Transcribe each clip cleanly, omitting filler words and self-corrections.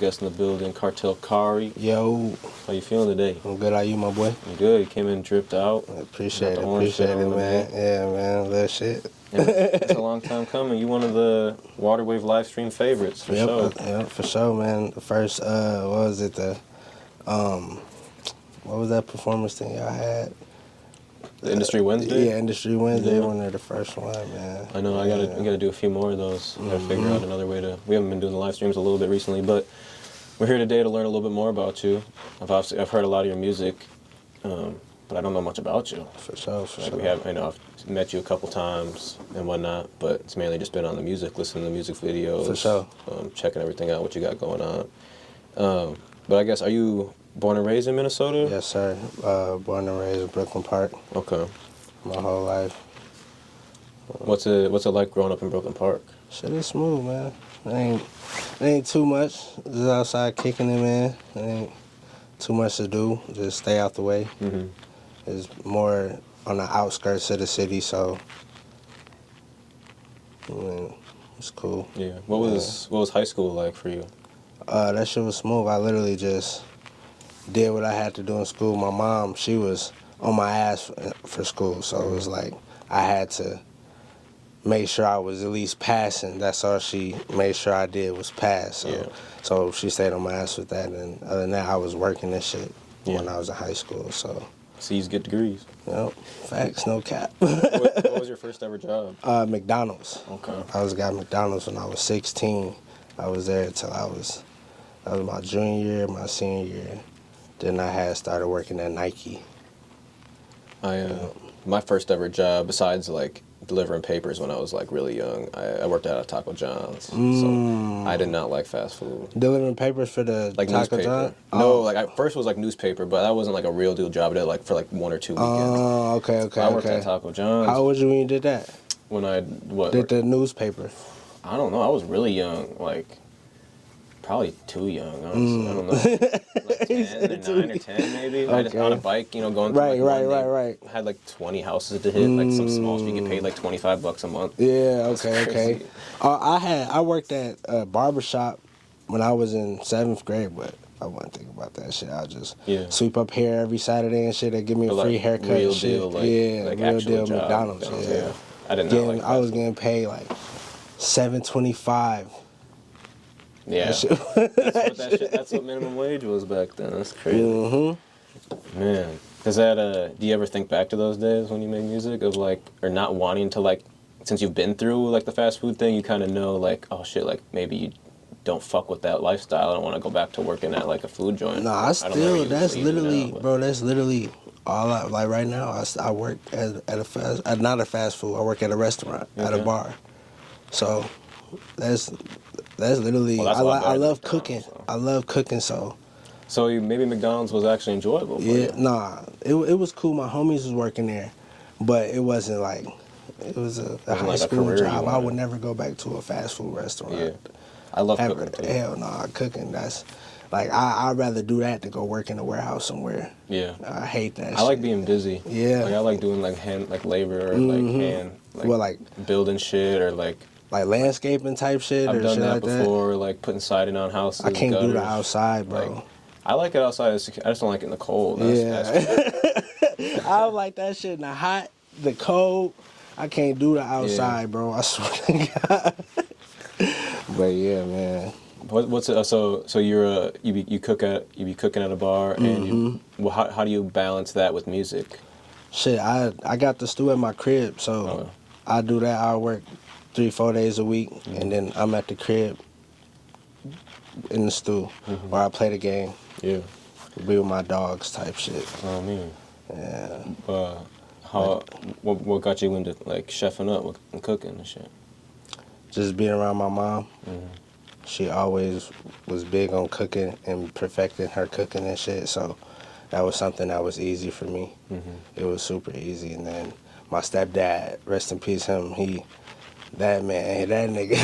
guest in the building, Cartel Carri. Yo. How you feeling today? I'm good. How you, my boy? You good? You came in dripped out. Appreciate it, man. Yeah, man. Little shit. Yeah, it's a long time coming. You one of the Waterwave live stream favorites, for sure. Yeah, for sure, man. The first, what was it, what was that performance thing y'all had? The Industry Wednesday? Yeah, Industry Wednesday, one of the first one, man. I know, yeah. I gotta do a few more of those. I gotta figure out another way to, we haven't been doing the live streams a little bit recently, but we're here today to learn a little bit more about you. I've heard a lot of your music, but I don't know much about you. For sure. I've met you a couple times and whatnot, but it's mainly just been on the music, listening to music videos. For sure. Checking everything out, what you got going on. But I guess, are you born and raised in Minnesota? Yes, sir. Born and raised in Brooklyn Park. Okay. My whole life. What's it like growing up in Brooklyn Park? Shit is smooth, man. It ain't too much. Just outside kicking it, man. It ain't too much to do. Just stay out the way. Mm-hmm. It's more on the outskirts of the city, so I mean, it's cool. Yeah. What was high school like for you? That shit was smooth. I literally just did what I had to do in school. My mom, she was on my ass for school, so it was like I had to make sure I was at least passing. That's all she made sure I did was pass. So she stayed on my ass with that, and other than that, I was working this shit when I was in high school. So C's get degrees. Yep, facts, no cap. What was your first ever job? McDonald's. Okay. I was at McDonald's when I was 16. I was there until that was my junior year, my senior year. Then I had started working at Nike. My first ever job, besides like delivering papers when I was like really young, I worked at a Taco John's. So I did not like fast food. Delivering papers for the like Taco newspaper. John? No, like at first it was like newspaper, but that wasn't like a real deal job. I did like for like 1 or 2 weekends. Oh, okay. I worked at Taco John's. How old were you when you did that? When I did the newspaper? I don't know. I was really young, like probably too young. Honestly, I don't know. Like 10 or 9 or 10 maybe. Okay. I just on a bike, going through right. Had like 20 houses to hit, like some small street, you get paid like $25 a month. Yeah, okay. I worked at a barbershop when I was in 7th grade, but I wasn't thinking about that shit. I just sweep up hair every Saturday and shit. They give me a free haircut real and shit. Deal, like real deal job. McDonald's. Yeah. I did not like that. I was getting paid like $7.25. Yeah, that's what minimum wage was back then. That's crazy. Mm-hmm. Man, does that? Do you ever think back to those days when you made music of like, or not wanting to like, since you've been through like the fast food thing, you kind of know like, oh shit, like maybe you don't fuck with that lifestyle. I don't want to go back to working at like a food joint. Nah, that's literally all I like right now. I work at not a fast food. I work at a restaurant at a bar. So that's literally. I love cooking. So. I love cooking. So maybe McDonald's was actually enjoyable. Nah, it was cool. My homies was working there, but it wasn't like it was a high school job. I would never go back to a fast food restaurant. Yeah, I love cooking too. Hell no, cooking. That's like I'd rather do that than go work in a warehouse somewhere. Yeah, I hate that. I like being busy. Yeah, like I like doing like hand labor or like hand building shit or like landscaping type shit. I've done that like before, like putting siding on houses. I can't do the outside, bro. Like, I like it outside. I just don't like it in the cold. That's I don't like that shit in the hot, the cold. I can't do the outside, bro. I swear to God. But yeah, man. What's it? So you be cooking at a bar, and how do you balance that with music? Shit, I got the stew at my crib, so I do that. I work 3-4 days a week, and then I'm at the crib in the stew, where I play the game. Yeah, be with my dogs type shit. Oh man. Yeah. What got you into like chefing up and cooking and shit? Just being around my mom. She always was big on cooking and perfecting her cooking and shit, so that was something that was easy for me. It was super easy. And then my stepdad, rest in peace him, that nigga,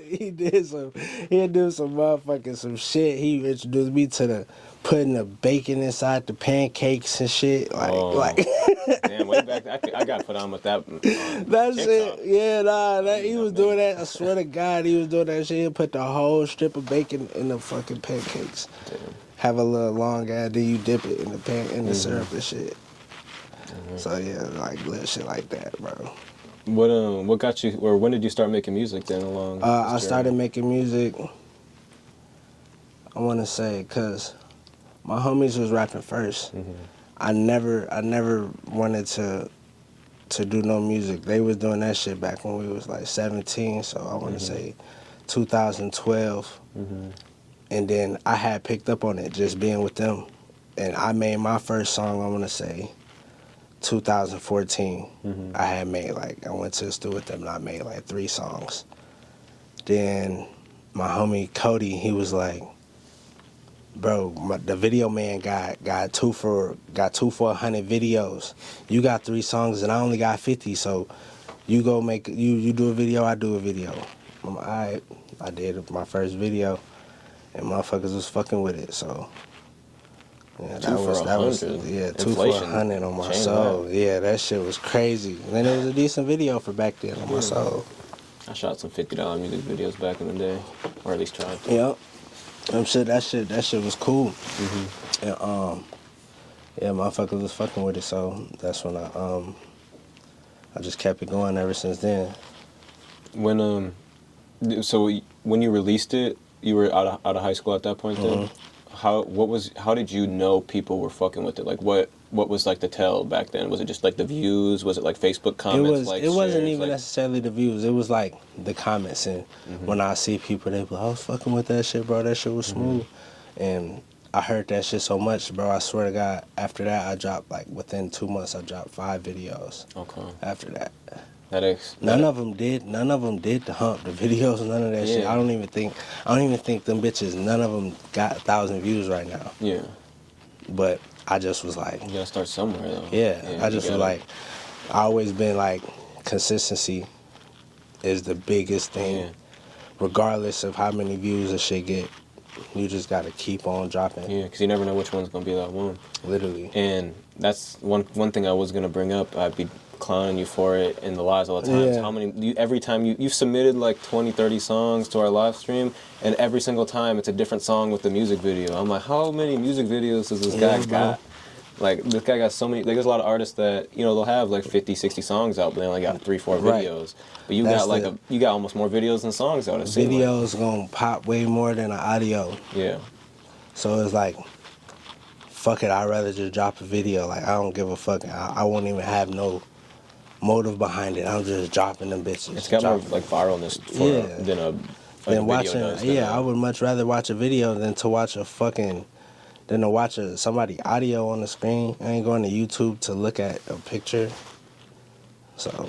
he did some motherfucking some shit. He introduced me to putting the bacon inside the pancakes and shit. Like Damn, way back, I got put on with that. That TikTok. shit, yeah, nah, he Yeah, was man. doing that. I swear to God, he was doing that shit. He'd put the whole strip of bacon in the fucking pancakes. Damn. Have a little long ass, then you dip it in the syrup and shit. Mm-hmm. So yeah, like little shit like that, bro. What got you, or when did you start making music then along I this started journey? making music. I want to say, cause my homies was rapping first. Mm-hmm. I never wanted to do no music. They was doing that shit back when we was like 17. So I want to say 2012. Mm-hmm. And then I had picked up on it just being with them. And I made my first song, I want to say, 2014. Mm-hmm. I had made I went to the studio with them and I made like 3 songs. Then my homie Cody, he was like, bro, the video man got two for 100 videos. You got 3 songs and I only got 50, so you go make you do a video, I do a video. I'm like, all right. I did my first video and motherfuckers was fucking with it, so yeah, 2 for 100. 2 for 100 on my soul. That. Yeah, that shit was crazy. And then it was a decent video for back then on my soul. I shot some $50 music videos back in the day, or at least tried to. Yep. That shit was cool. Mm-hmm. And yeah, motherfuckers was fucking with it, so that's when I just kept it going ever since then. When when you released it, you were out of high school at that point then? How did you know people were fucking with it? Like what was like the tell back then? Was it just like the views? Was it like Facebook comments? It wasn't even necessarily the views. It was like the comments, and when I see people, they be like, I was fucking with that shit, bro. That shit was smooth. And I heard that shit so much, bro. I swear to God, after that, I dropped within 2 months, I dropped 5 videos. Okay. After that. None of them did the hump, the videos, none of that shit. I don't even think them bitches, none of them got 1,000 views right now. Yeah. But I just was like, you gotta start somewhere though. Yeah, I just was like, I always been like, consistency is the biggest thing. Yeah. Regardless of how many views a shit get, you just gotta keep on dropping. Yeah, because you never know which one's gonna be that one. Literally. And that's one thing I was gonna bring up. I'd be clowning you for it in the lives all the time. Yeah. How many every time you've submitted like 20, 30 songs to our live stream, and every single time it's a different song with the music video. I'm like, how many music videos does this guy got? Like, this guy got so many. Like, there's a lot of artists that, they'll have like 50, 60 songs out, but they only got 3, 4 videos. But you got almost more videos than songs out. Videos gonna pop way more than an audio. Yeah. So it's like, fuck it, I'd rather just drop a video. Like, I don't give a fuck. I won't even have no motive behind it. I'm just dropping them bitches. It's got more like viralness than a video watching. does. I would much rather watch a video than to watch somebody audio on the screen. I ain't going to YouTube to look at a picture. So.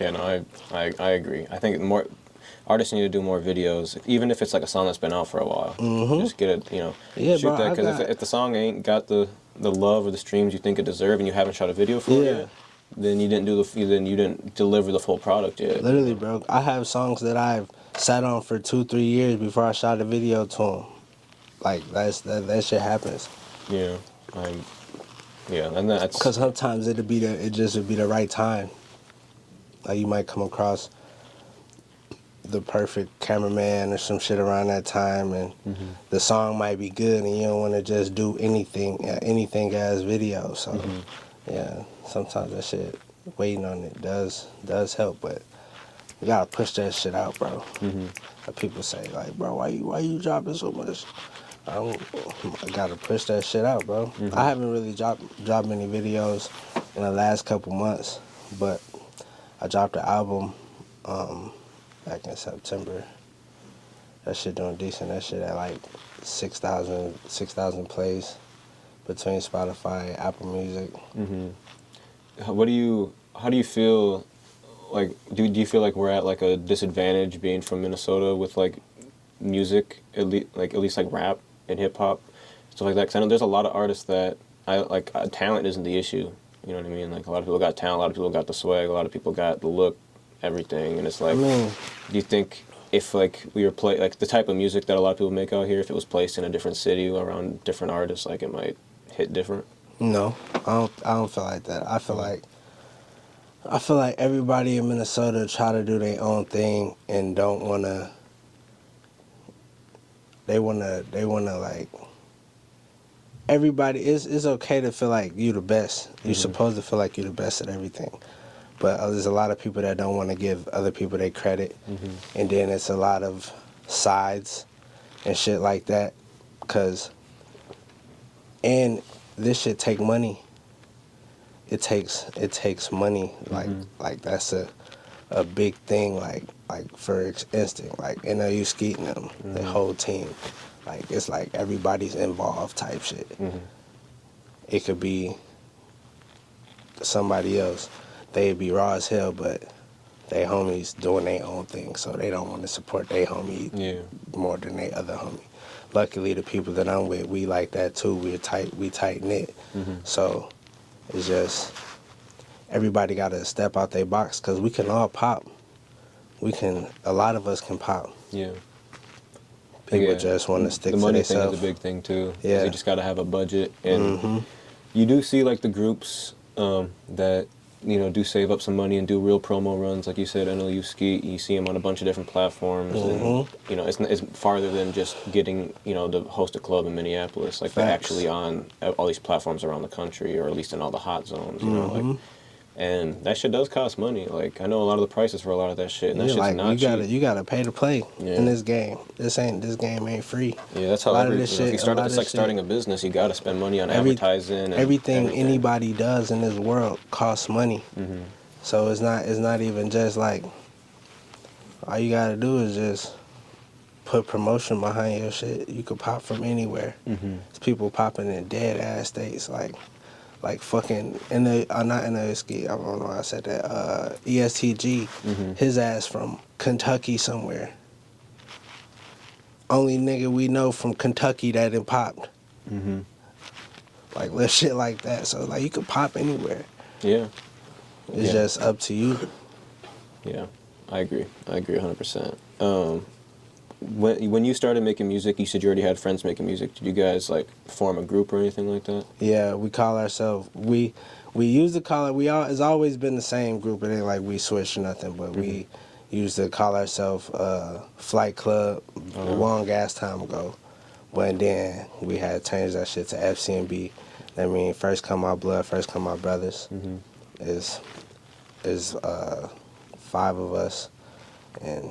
Yeah, no, I agree. I think more artists need to do more videos, even if it's like a song that's been out for a while. Mm-hmm. Just get it, shoot that, because if the song ain't got the love or the streams you think it deserves, and you haven't shot a video for it yet, then you didn't deliver the full product yet. Literally, bro. I have songs that I've sat on for 2-3 years before I shot a video to them. Like, that shit happens. Yeah, and that's because sometimes it would be the right time. Like, you might come across the perfect cameraman or some shit around that time, and the song might be good, and you don't want to just do anything as video. So, yeah, sometimes that shit, waiting on it does help, but you gotta push that shit out, bro. Like, people say, like, bro, why you dropping so much? I gotta push that shit out, bro. I haven't really dropped many videos in the last couple months, but I dropped an album back in September. That shit doing decent. That shit at like 6,000 plays between Spotify and Apple Music. How do you feel? Like, do you feel like we're at like a disadvantage being from Minnesota with like music, at least like rap and hip hop, stuff like that? Because I know there's a lot of artists that talent isn't the issue. You know what I mean? Like, a lot of people got talent, a lot of people got the swag, a lot of people got the look, everything, and it's like, do you think if like we were like the type of music that a lot of people make out here, if it was placed in a different city around different artists, like it might hit different? No, I don't feel like that. I feel like everybody in Minnesota try to do their own thing and don't wanna. They wanna like. Everybody, it's okay to feel like you the best. You're supposed to feel like you're the best at everything. But there's a lot of people that don't want to give other people their credit. And then it's a lot of sides and shit like that. And this shit take money. It takes money. Like that's a big thing. Like for instance, like NLU Skeeting them, the whole team. Like it's like everybody's involved type shit. It could be somebody else. They'd be raw as hell, but they homies doing their own thing, so they don't want to support their homie more than they other homie. Luckily, the people that I'm with, we like that too. We tight knit. So it's just everybody got to step out their box because we can all pop. A lot of us can pop. Yeah. People just want to stick to the money themselves. thing is a big thing too. Yeah. You just got to have a budget, and you do see like the groups that do save up some money and do real promo runs, like you said, NLU Skeet. You see them on a bunch of different platforms, and it's farther than just getting to host a club in Minneapolis. Like they're actually on all these platforms around the country, or at least in all the hot zones. And that shit does cost money. Like I know a lot of the prices for a lot of that shit, and that shit's like, not cheap. You gotta pay to play in this game. This game ain't free. Yeah, that's how it's like starting a business. You gotta spend money on advertising. And everything anybody does in this world costs money. So it's not even just like all you gotta do is just put promotion behind your shit. You could pop from anywhere. There's people popping in dead ass states like fucking not in the ski. I don't know why I said that. ESTG, his ass from Kentucky somewhere. Only nigga we know from Kentucky that done popped. Like little shit like that. So like you could pop anywhere. Yeah. It's just up to you. Yeah, I agree 100%. When you started making music, you said you already had friends making music. Did you guys like form a group or anything like that? Yeah, we call ourselves we used to call it it's always been the same group. It ain't like we switched or nothing, but we used to call ourselves Flight Club a long ass time ago. But then we had changed that shit to FCMB. That mean first come my blood, first come my brothers. Is 5 of us, and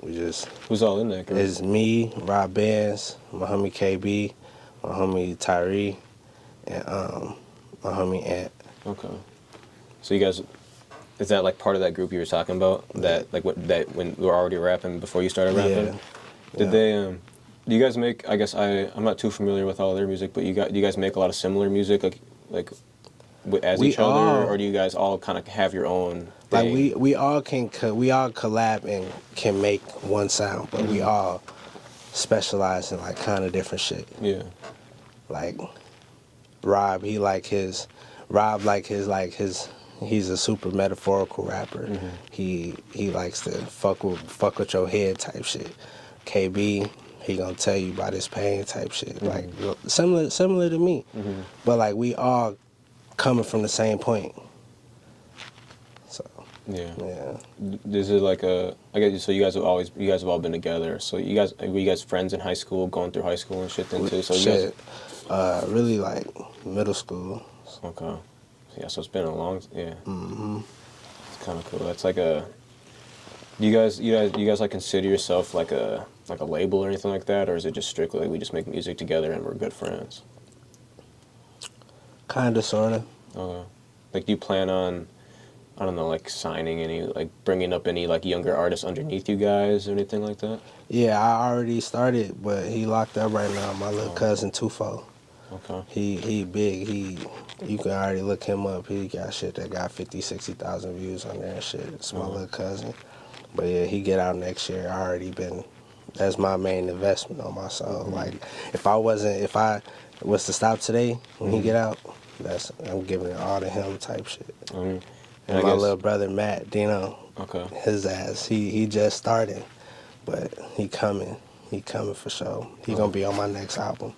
we just... Who's all in that group? It's me, Rob Benz, my homie KB, my homie Tyree, and my homie Ant. Okay. So you guys... Is that like part of that group you were talking about? That like when we were already rapping before you started rapping? Yeah. Did they... do you guys make... I guess I'm not too familiar with all their music, but do you guys make a lot of similar music like as each other, or do you guys all kind of have your own thing? Like we all collab and can make one sound, but we all specialize in like kind of different shit. Yeah. Like Rob, he's a super metaphorical rapper. He likes to fuck with your head type shit. KB, he gonna tell you about his pain type shit. Like similar to me. But like we all coming from the same point. So yeah. Is it like I guess so you guys have all been together. So were you guys friends in high school, going through high school and shit then too? So shit. Really like middle school. Okay. Yeah, so it's been a long It's kind of cool. That's like do you guys like consider yourself like a label or anything like that, or is it just strictly we just make music together and we're good friends? Kinda, sorta. Okay. Like, do you plan on, I don't know, like signing any, like bringing up any like younger artists underneath you guys or anything like that? Yeah, I already started, but he locked up right now. My little cousin Tufo. Okay. He big. You can already look him up. He got shit that got 50, 60,000 views on there and shit. It's my little cousin. But yeah, he get out next year. That's my main investment on my soul. Like, if I was to stop today when he get out, I'm giving it all to him type shit. And my little brother Matt Dino, his ass, he just started, but he coming for sure. He gonna be on my next album.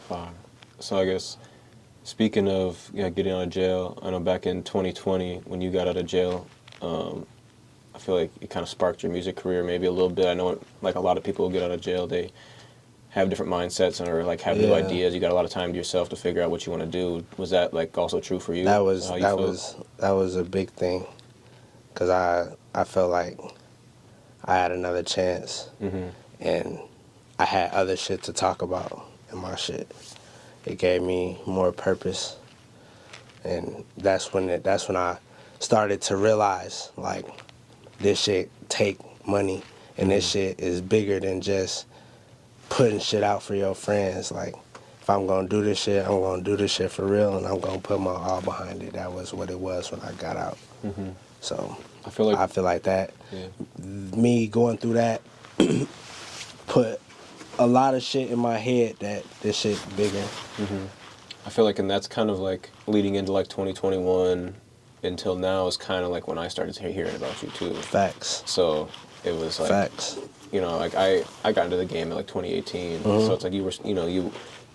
Fine. So I guess Speaking of getting out of jail, I know back in 2020 when you got out of jail, I feel like it kind of sparked your music career maybe a little bit. I know like a lot of people who get out of jail, they have different mindsets and or like have new ideas. You got a lot of time to yourself to figure out what you want to do. Was that like also true for you? That was a big thing, because I felt like I had another chance, and I had other shit to talk about in my shit. It gave me more purpose, and that's when I started to realize like this shit take money, and this shit is bigger than just putting shit out for your friends. Like, if I'm gonna do this shit, I'm gonna do this shit for real, and I'm gonna put my all behind it. That was what it was when I got out. So I feel like that. Yeah. Me going through that put a lot of shit in my head that this shit bigger. I feel like, and that's kind of like leading into like 2021 until now is kind of like when I started hearing about you too. Facts. So it was like, facts. You know, like I got into the game in like 2018. So it's like you were,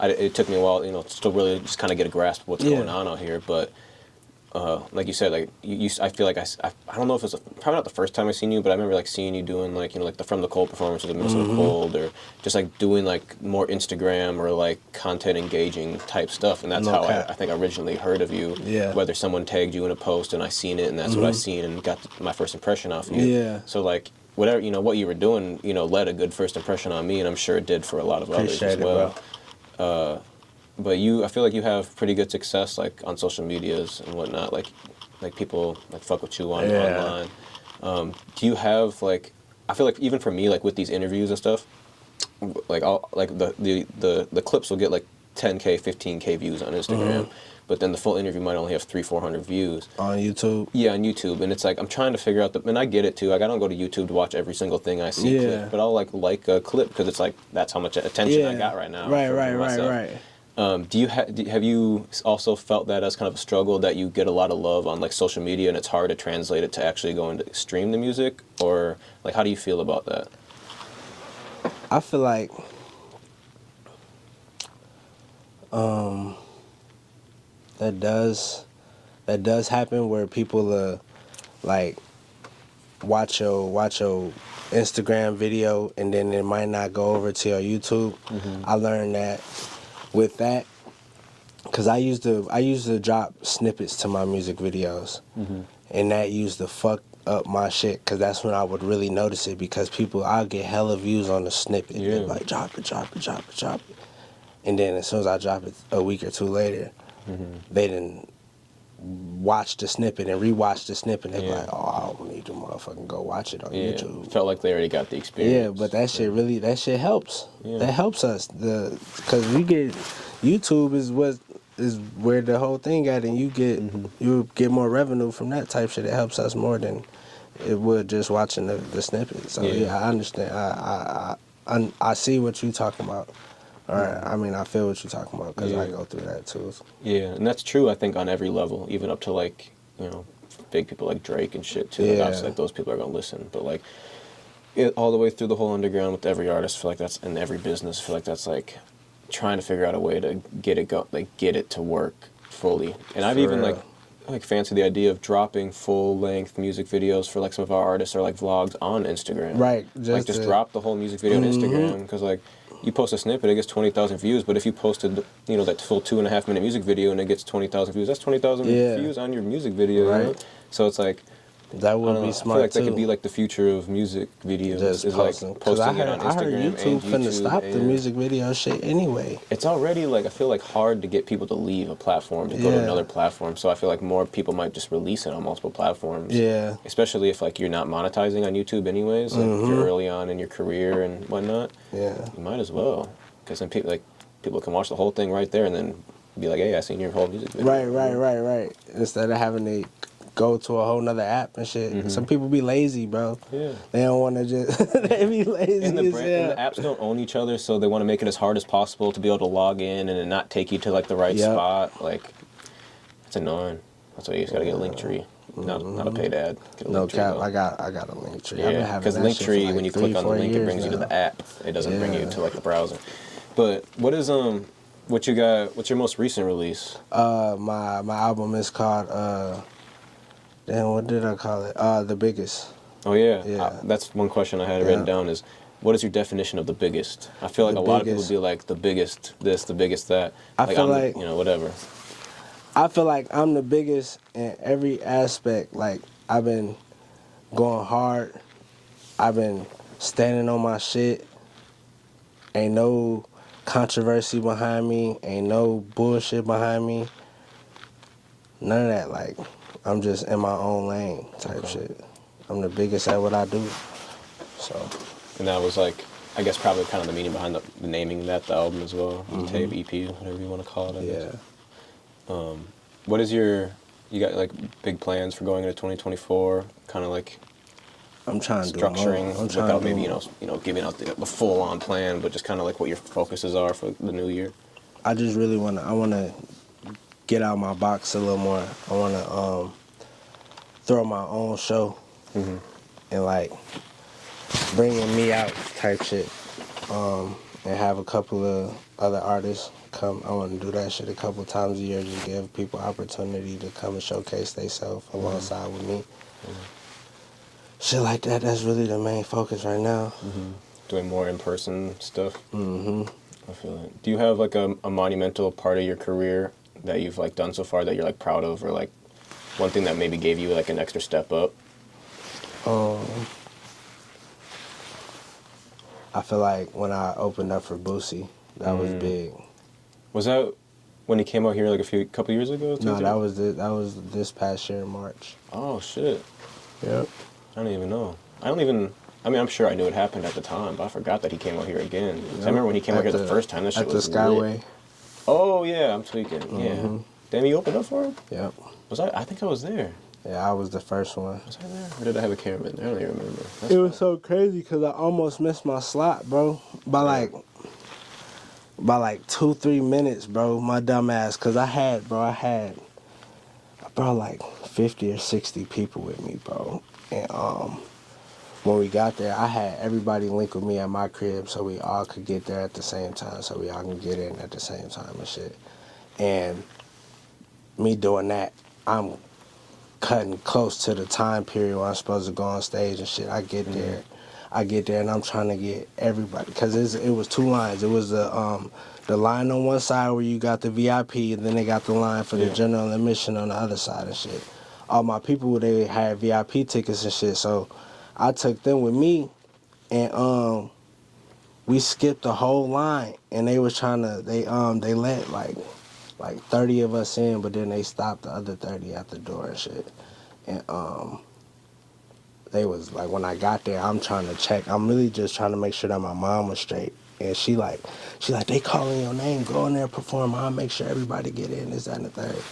it took me a while, to really just kind of get a grasp of what's going on out here. But like you said, like I feel like I don't know if it's probably not the first time I seen you, but I remember like seeing you doing like like the From the Cold performance of the Minnesota Cold, or just like doing like more Instagram or like content engaging type stuff, and that's how I think I originally heard of you. Yeah. Whether someone tagged you in a post and I seen it, and that's what I seen and got my first impression off you. Yeah. So like whatever what you were doing, led a good first impression on me, and I'm sure it did for a lot of others as well. But I feel like you have pretty good success, like on social medias and whatnot. Like people like fuck with you online. Do you have like? I feel like even for me, like with these interviews and stuff, like the clips will get like 10K, 15K views on Instagram, but then the full interview might only have 300-400 views on YouTube. Yeah, on YouTube, and it's like I'm trying to figure out and I get it too. Like I don't go to YouTube to watch every single thing I see, but I'll like a clip because it's like that's how much attention I got right now. Right. Have you also felt that as kind of a struggle that you get a lot of love on like social media and it's hard to translate it to actually going to stream the music, or like how do you feel about that? I feel like that does happen where people like watch your Instagram video and then it might not go over to your YouTube. I learned that with that, because I used to drop snippets to my music videos, and that used to fuck up my shit, because that's when I would really notice it, because I'll get hella views on the snippet. Yeah. Like, drop it. And then as soon as I drop it a week or two later, they didn't watch the snippet and rewatch the snippet, and they be like, oh, I don't need to motherfucking go watch it on YouTube. Felt like they already got the experience. Yeah, but that shit helps. Yeah. That helps us. Because we get, YouTube is where the whole thing at, and you get more revenue from that type shit. It helps us more than it would just watching the snippet. So yeah, I understand. I see what you talking about. I mean, I feel what you're talking about, because I go through that too. Yeah, and that's true, I think, on every level, even up to, like, big people like Drake and shit, too. Yeah. Like, obviously, like, those people are going to listen. But, like, all the way through the whole underground with every artist, I feel like that's, in every business, I feel like that's, like, trying to figure out a way to get it to work fully. And I've even, like fancied the idea of dropping full-length music videos for, like, some of our artists, or, like, vlogs on Instagram. Right. Just drop the whole music video on Instagram, because, like, you post a snippet, it gets 20,000 views, but if you posted, that full 2.5-minute music video and it gets 20,000 views, that's 20,000 views on your music video, right? So it's like, that would be smart. I feel like that could be like the future of music videos. Just is posting. Like posting it on Instagram. I heard YouTube finna stop the music video shit anyway. It's already like, I feel like hard to get people to leave a platform to go to another platform. So I feel like more people might just release it on multiple platforms. Yeah. Especially if like you're not monetizing on YouTube anyways, like if you're early on in your career and whatnot. Yeah. You might as well, because then people can watch the whole thing right there and then be like, hey, I seen your whole music video. Right. Instead of having to go to a whole nother app and shit. Some people be lazy, bro. Yeah. They don't want to just, they be lazy. And the apps don't own each other, so they want to make it as hard as possible to be able to log in and it not take you to like the right spot. Like, it's annoying. That's why you just got to get a Linktree. Not a paid ad. No cap, I got a Linktree. Yeah, because Linktree, like when you click on the link, it brings you to the app. It doesn't bring you to like the browser. But what is What you got? What's your most recent release? My album is called damn, what did I call it? The Biggest. Oh yeah, Yeah. that's one question I had written down is, what is your definition of the biggest? I feel like The a lot of biggest. people be like the biggest this, the biggest that. I feel like you know, whatever. I feel like I'm the biggest in every aspect. Like, I've been going hard. I've been standing on my shit. Ain't no controversy behind me. Ain't no bullshit behind me. None of that. Like, I'm just in my own lane type shit. I'm the biggest at what I do. So. And that was like, I guess probably kind of the meaning behind the naming that the album as well, tape, EP, whatever you want to call it. I guess. What is you got like big plans for going into 2024? Kind of like I'm trying to structuring do more. I'm trying without to do maybe more. giving out the full on plan, but just kind of like what your focuses are for the new year. I just really I wanna get out my box a little more. I wanna throw my own show and like bringing me out type shit. And have a couple of other artists come. I want to do that shit a couple times a year. Just give people opportunity to come and showcase themselves alongside with me. Shit like that. That's really the main focus right now. Doing more in person stuff. I feel it. Do you have like a monumental part of your career that you've like done so far that you're like proud of, or like one thing that maybe gave you like an extra step up? I feel like when I opened up for Boosie, that was big. Was that when he came out here like a couple years ago? No, that was this past year in March. Oh shit. Yep. I don't even know. I mean, I'm sure I knew it happened at the time, but I forgot that he came out here again. Yep. I remember when he came out here the first time, that shit was at the Skyway. Lit. Oh yeah, I'm tweaking. Yeah. Damn, you opened up for him? Yep. I think I was there. Yeah, I was the first one. Was I there? Or did I have a cameraman there? I don't even remember. It was so crazy because I almost missed my slot, bro. By like 2-3 minutes, bro. My dumb ass. Because I had like 50 or 60 people with me, bro. And when we got there, I had everybody link with me at my crib so we all could get there at the same time, so we all can get in at the same time and shit. And me doing that, I'm cutting close to the time period where I'm supposed to go on stage and shit. I get there and I'm trying to get everybody, because it was two lines. It was the line on one side where you got the VIP, and then they got the line for the general admission on the other side and shit. All my people, they had VIP tickets and shit, so I took them with me, and we skipped the whole line, and they was trying to, they let like 30 of us in, but then they stopped the other 30 at the door and shit. And they was like, when I got there, I'm trying to check. I'm really just trying to make sure that my mom was straight. And she like, they calling your name, go in there, perform. I'll make sure everybody get in, this, that, and the third.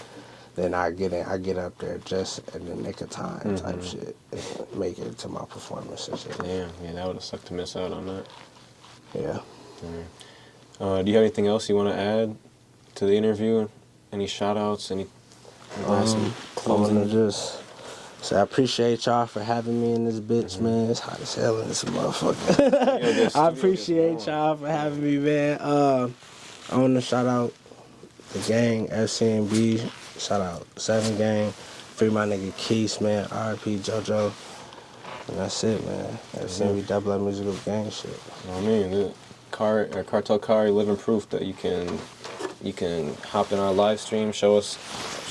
Then I get up there just in the nick of time type shit, and make it to my performance and shit. Damn, yeah, that would have sucked to miss out on that. Yeah. Do you have anything else you want to add to the interview? Any shout outs? Any last closing? I want to just say I appreciate y'all for having me in this bitch, man. It's hot as hell in this motherfucker. I appreciate y'all for having me, man. I want to shout out the gang, FCMB. Shout out 7 Gang. Free my nigga Keith, man. RIP JoJo. And that's it, man. FCMB double up musical gang shit. I mean, the Cartel Carri living proof that you can hop in our live stream, show us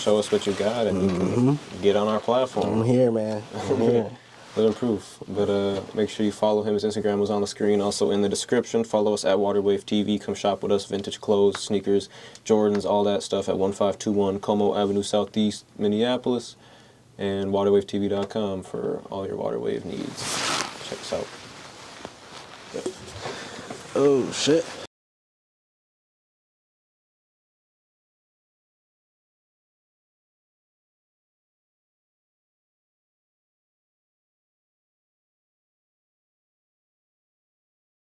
what you got, and you can get on our platform. I'm here, man. I'm here. Living proof. But make sure you follow him. His Instagram was on the screen, also in the description. Follow us at Waterwave TV. Come shop with us. Vintage clothes, sneakers, Jordans, all that stuff at 1521 Como Avenue Southeast, Minneapolis. And waterwavetv.com for all your Waterwave needs. Check us out. Oh, shit.